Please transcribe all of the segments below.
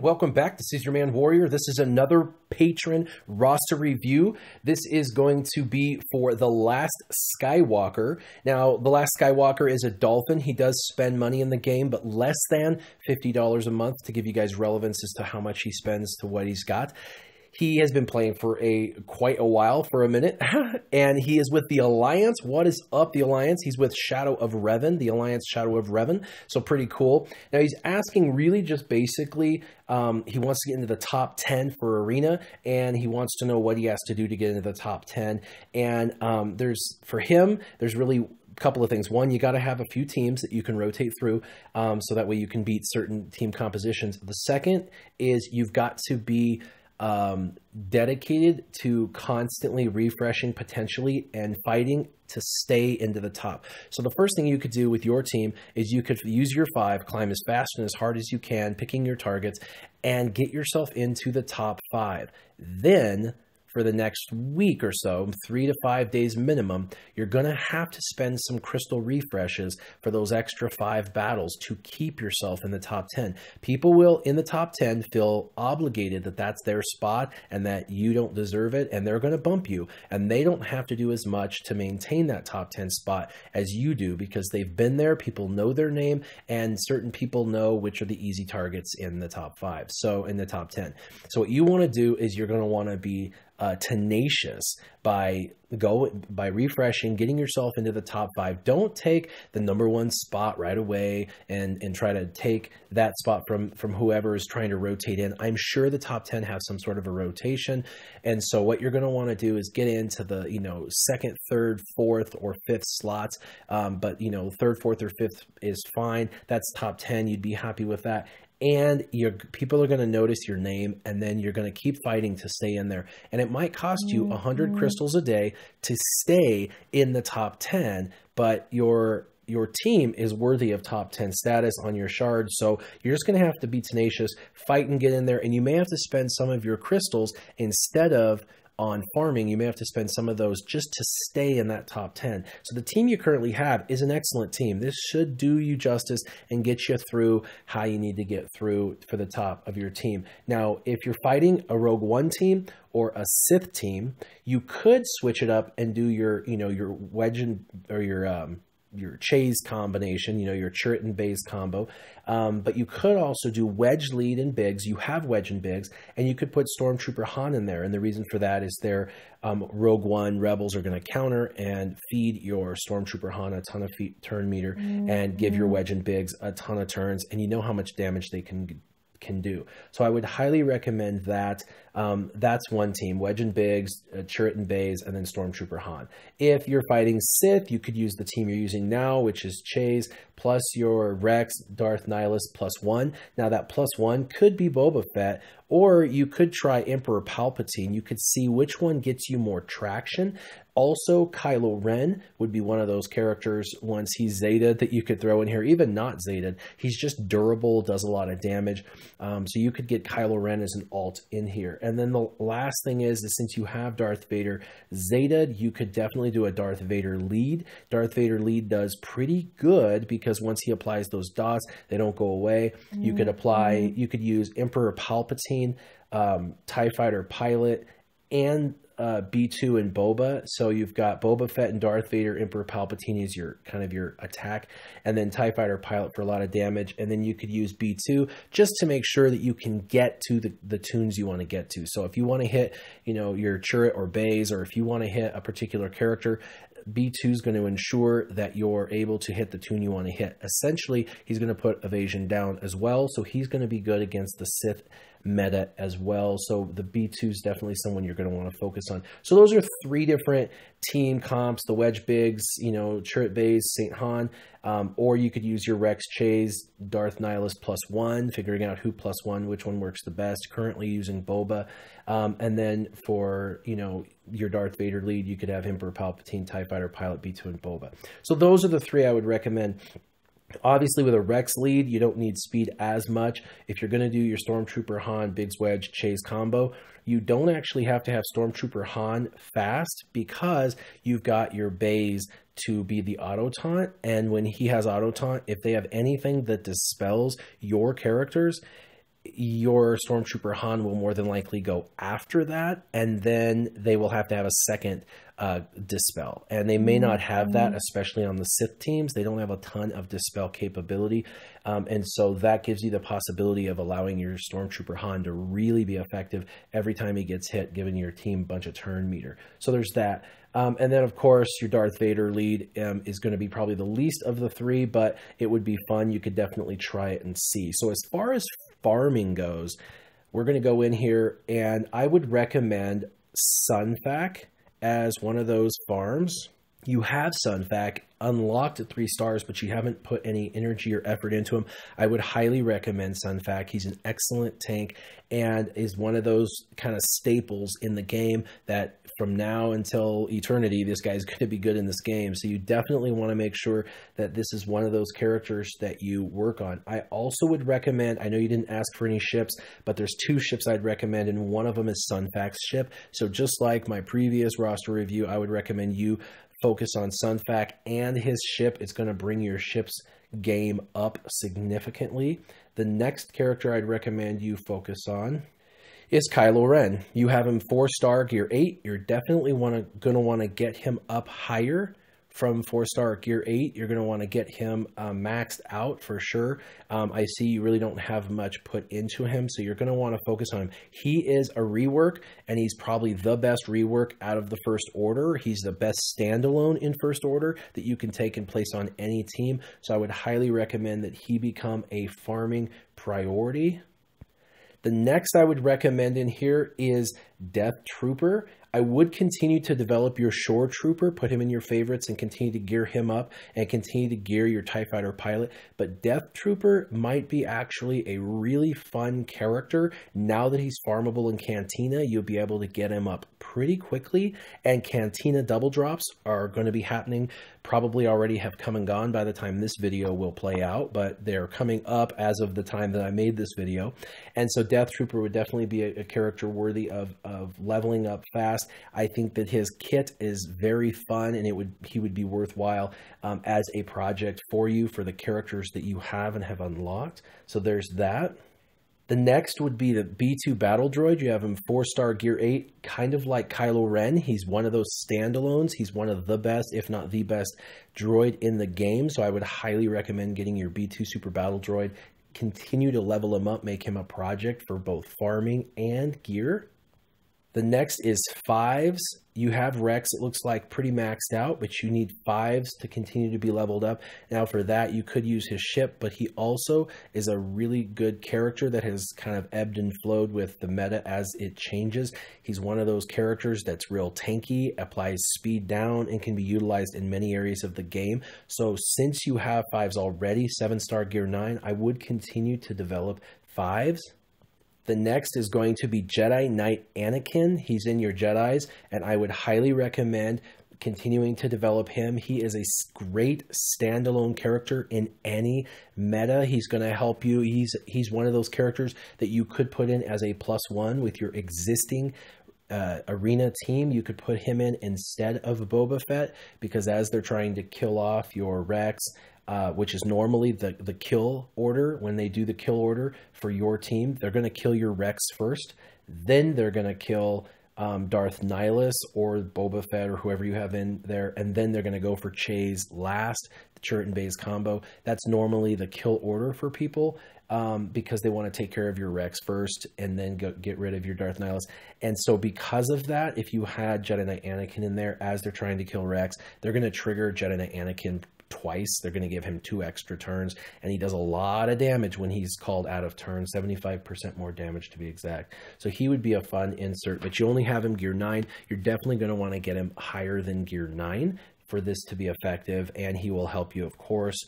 welcome back. This is your man Warrior. This is another patron roster review. This is going to be for the last Skywalkerr. Now, the last Skywalkerr is a Dolphin. He does spend money in the game, but less than $50 a month to give you guys relevance as to how much he spends to what he's got. He has been playing for quite a while, for a minute, and he is with the Alliance. What is up, the Alliance? He's with Shadow of Revan, the Alliance Shadow of Revan, so pretty cool. Now, he's asking really just basically, he wants to get into the top 10 for Arena, and he wants to know what he has to do to get into the top 10, and for him, there's really a couple of things. One, you got to have a few teams that you can rotate through, so that way you can beat certain team compositions. The second is you've got to be dedicated to constantly refreshing potentially and fighting to stay into the top. So the first thing you could do with your team is you could use your 5, climb as fast and as hard as you can, picking your targets, and get yourself into the top 5. Then for the next week or so, 3 to 5 days minimum, you're going to have to spend some crystal refreshes for those extra 5 battles to keep yourself in the top 10. People will, in the top 10, feel obligated that that's their spot and that you don't deserve it, and they're going to bump you. And they don't have to do as much to maintain that top 10 spot as you do because they've been there, people know their name, and certain people know which are the easy targets in the top 5, so in the top 10. So what you want to do is you're going to want to be tenacious by refreshing, getting yourself into the top 5. Don't take the #1 spot right away and try to take that spot from whoever is trying to rotate in. I'm sure the top 10 have some sort of a rotation, and so what you're going to want to do is get into the 2nd, 3rd, 4th, or 5th slots. But 3rd, 4th, or 5th is fine. That's top 10. You'd be happy with that. And people are going to notice your name, and then you're going to keep fighting to stay in there. And it might cost you 100 crystals a day to stay in the top 10, but your team is worthy of top 10 status on your shard. So you're just going to have to be tenacious, fight and get in there. And you may have to spend some of your crystals instead of on farming. You may have to spend some of those just to stay in that top 10. So the team you currently have is an excellent team. This should do you justice and get you through how you need to get through for the top of your team. Now, if you're fighting a Rogue One team or a Sith team, you could switch it up and do your wedge or your chase combination, your turret and base combo. But you could also do wedge lead and bigs. You have wedge and bigs, and you could put Stormtrooper Han in there. And the reason for that is their Rogue One rebels are going to counter and feed your Stormtrooper Han a ton of turn meter and give your wedge and bigs a ton of turns. And you know how much damage they can do. So I would highly recommend that. That's one team, wedge and bigs, turret and bays, and then Stormtrooper Han. If you're fighting Sith, you could use the team you're using now, which is Chase plus your Rex, Darth Nihilus +1. Now that +1 could be Boba Fett, or you could try Emperor Palpatine. You could see which one gets you more traction. Also, Kylo Ren would be one of those characters once he's Zetaed that you could throw in here. Even not Zetaed, he's just durable, does a lot of damage. So you could get Kylo Ren as an alt in here. And then the last thing is that since you have Darth Vader Zetaed, you could definitely do a Darth Vader lead. Darth Vader lead does pretty good because once he applies those dots, they don't go away. You could use Emperor Palpatine, TIE Fighter Pilot, and B2 and Boba. So you've got Boba Fett and Darth Vader. Emperor Palpatine is your attack, and then TIE Fighter Pilot for a lot of damage. And then you could use B2 just to make sure that you can get to the tunes you want to get to. So if you want to hit your turret or bays, or if you want to hit a particular character, B2 is going to ensure that you're able to hit the tune you want to hit. Essentially, he's going to put evasion down as well, so he's going to be good against the Sith meta as well. So the B2 is definitely someone you're going to want to focus on. So those are 3 different team comps: the wedge bigs, turret bays, Saint Han, or you could use your Rex Chase, Darth Nihilus +1, figuring out who +1, which one works the best. Currently using Boba, and then for your Darth Vader lead, you could have Emperor Palpatine, TIE Fighter Pilot, B2, and Boba. So those are the 3 I would recommend. Obviously, with a Rex lead, you don't need speed as much. If you're going to do your Stormtrooper Han, Biggs Wedge, Chase combo, you don't actually have to have Stormtrooper Han fast because you've got your bays to be the auto taunt. And when he has auto taunt, if they have anything that dispels your characters, your Stormtrooper Han will more than likely go after that, and then they will have to have a second dispel. And they may not have that, especially on the Sith teams. They don't have a ton of dispel capability. And so that gives you the possibility of allowing your Stormtrooper Han to really be effective every time he gets hit, giving your team a bunch of turn meter. So there's that. And then, of course, your Darth Vader lead is going to be probably the least of the three, but it would be fun. You could definitely try it and see. So as far as farming goes, we're going to go in here, and I would recommend Sunfac as one of those farms. You have Sunfac unlocked at 3 stars, but you haven't put any energy or effort into him. I would highly recommend Sunfac. He's an excellent tank and is one of those kind of staples in the game that from now until eternity, this guy's going to be good in this game. So you definitely want to make sure that this is one of those characters that you work on. I also would recommend, I know you didn't ask for any ships, but there's 2 ships I'd recommend, and one of them is Sunfac's ship. So just like my previous roster review, I would recommend you focus on Sunfac and his ship. It's going to bring your ship's game up significantly. The next character I'd recommend you focus on is Kylo Ren. You have him 4-star gear 8. You're definitely going to want to get him up higher from 4-star gear 8. You're going to want to get him maxed out for sure. I see you really don't have much put into him, so you're going to want to focus on him. He is a rework, and he's probably the best rework out of the First Order. He's the best standalone in First Order that you can take and place on any team. So I would highly recommend that he become a farming priority. The next I would recommend in here is Death Trooper. I would continue to develop your Shore Trooper, put him in your favorites and continue to gear him up and continue to gear your TIE Fighter pilot. But Death Trooper might be actually a really fun character. Now that he's farmable in Cantina, you'll be able to get him up pretty quickly, and Cantina double drops are going to be happening, probably already have come and gone by the time this video will play out, but they're coming up as of the time that I made this video. And so Death Trooper would definitely be a character worthy of leveling up fast. I think that his kit is very fun, and he would be worthwhile as a project for you for the characters that you have and have unlocked. So there's that. The next would be the B2 Battle Droid. You have him 4-star gear 8, kind of like Kylo Ren. He's one of those standalones. He's one of the best, if not the best, droid in the game. So I would highly recommend getting your B2 Super Battle Droid. Continue to level him up, make him a project for both farming and gear. The next is 5s. You have Rex, it looks like pretty maxed out, but you need 5s to continue to be leveled up. Now for that, you could use his ship, but he also is a really good character that has kind of ebbed and flowed with the meta as it changes. He's one of those characters that's real tanky, applies speed down, and can be utilized in many areas of the game. So since you have 5s already, 7-star gear 9, I would continue to develop 5s. The next is going to be Jedi Knight Anakin. He's in your Jedis, and I would highly recommend continuing to develop him. He is a great standalone character in any meta. He's going to help you. He's one of those characters that you could put in as a +1 with your existing arena team. You could put him in instead of Boba Fett, because as they're trying to kill off your Rex, which is normally the kill order. When they do the kill order for your team, they're going to kill your Rex first. Then they're going to kill Darth Nihilus or Boba Fett or whoever you have in there. And then they're going to go for Chase last, the turret and base combo. That's normally the kill order for people because they want to take care of your Rex first and then get rid of your Darth Nihilus. And so because of that, if you had Jedi Knight Anakin in there as they're trying to kill Rex, they're going to trigger Jedi Knight Anakin twice. They're going to give him 2 extra turns, and he does a lot of damage when he's called out of turn, 75% more damage to be exact. So he would be a fun insert, but you only have him gear 9. You're definitely going to want to get him higher than gear 9 for this to be effective, and he will help you, of course,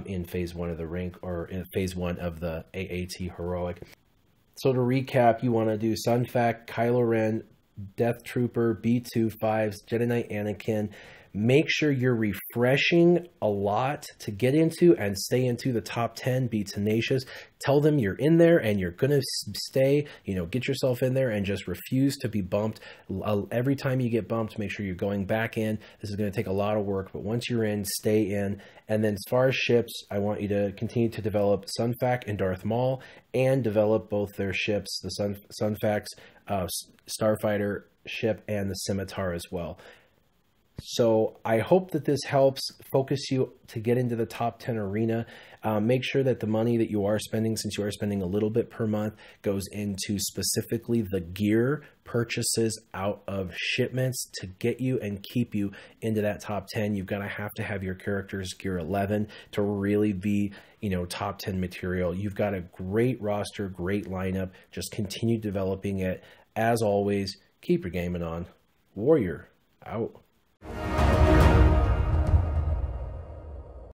in phase 1 of the rank, or in phase 1 of the AAT heroic. So to recap, you want to do Sunfac, Kylo Ren, Death Trooper, B2, 5s, Jedi Knight Anakin, Make sure you're refreshing a lot to get into and stay into the top 10. Be tenacious. Tell them you're in there and you're going to stay. You know, get yourself in there and just refuse to be bumped. Every time you get bumped, make sure you're going back in. This is going to take a lot of work, but once you're in, stay in. And then as far as ships, I want you to continue to develop Sunfac and Darth Maul, and develop both their ships, the Sunfac's Starfighter ship and the Scimitar as well. So I hope that this helps focus you to get into the top 10 arena. Make sure that the money that you are spending, since you are spending a little bit per month, goes into specifically the gear purchases out of shipments to get you and keep you into that top 10. You've got to have your character's gear 11 to really be, you know, top 10 material. You've got a great roster, great lineup. Just continue developing it. As always, keep your gaming on. Warrior out.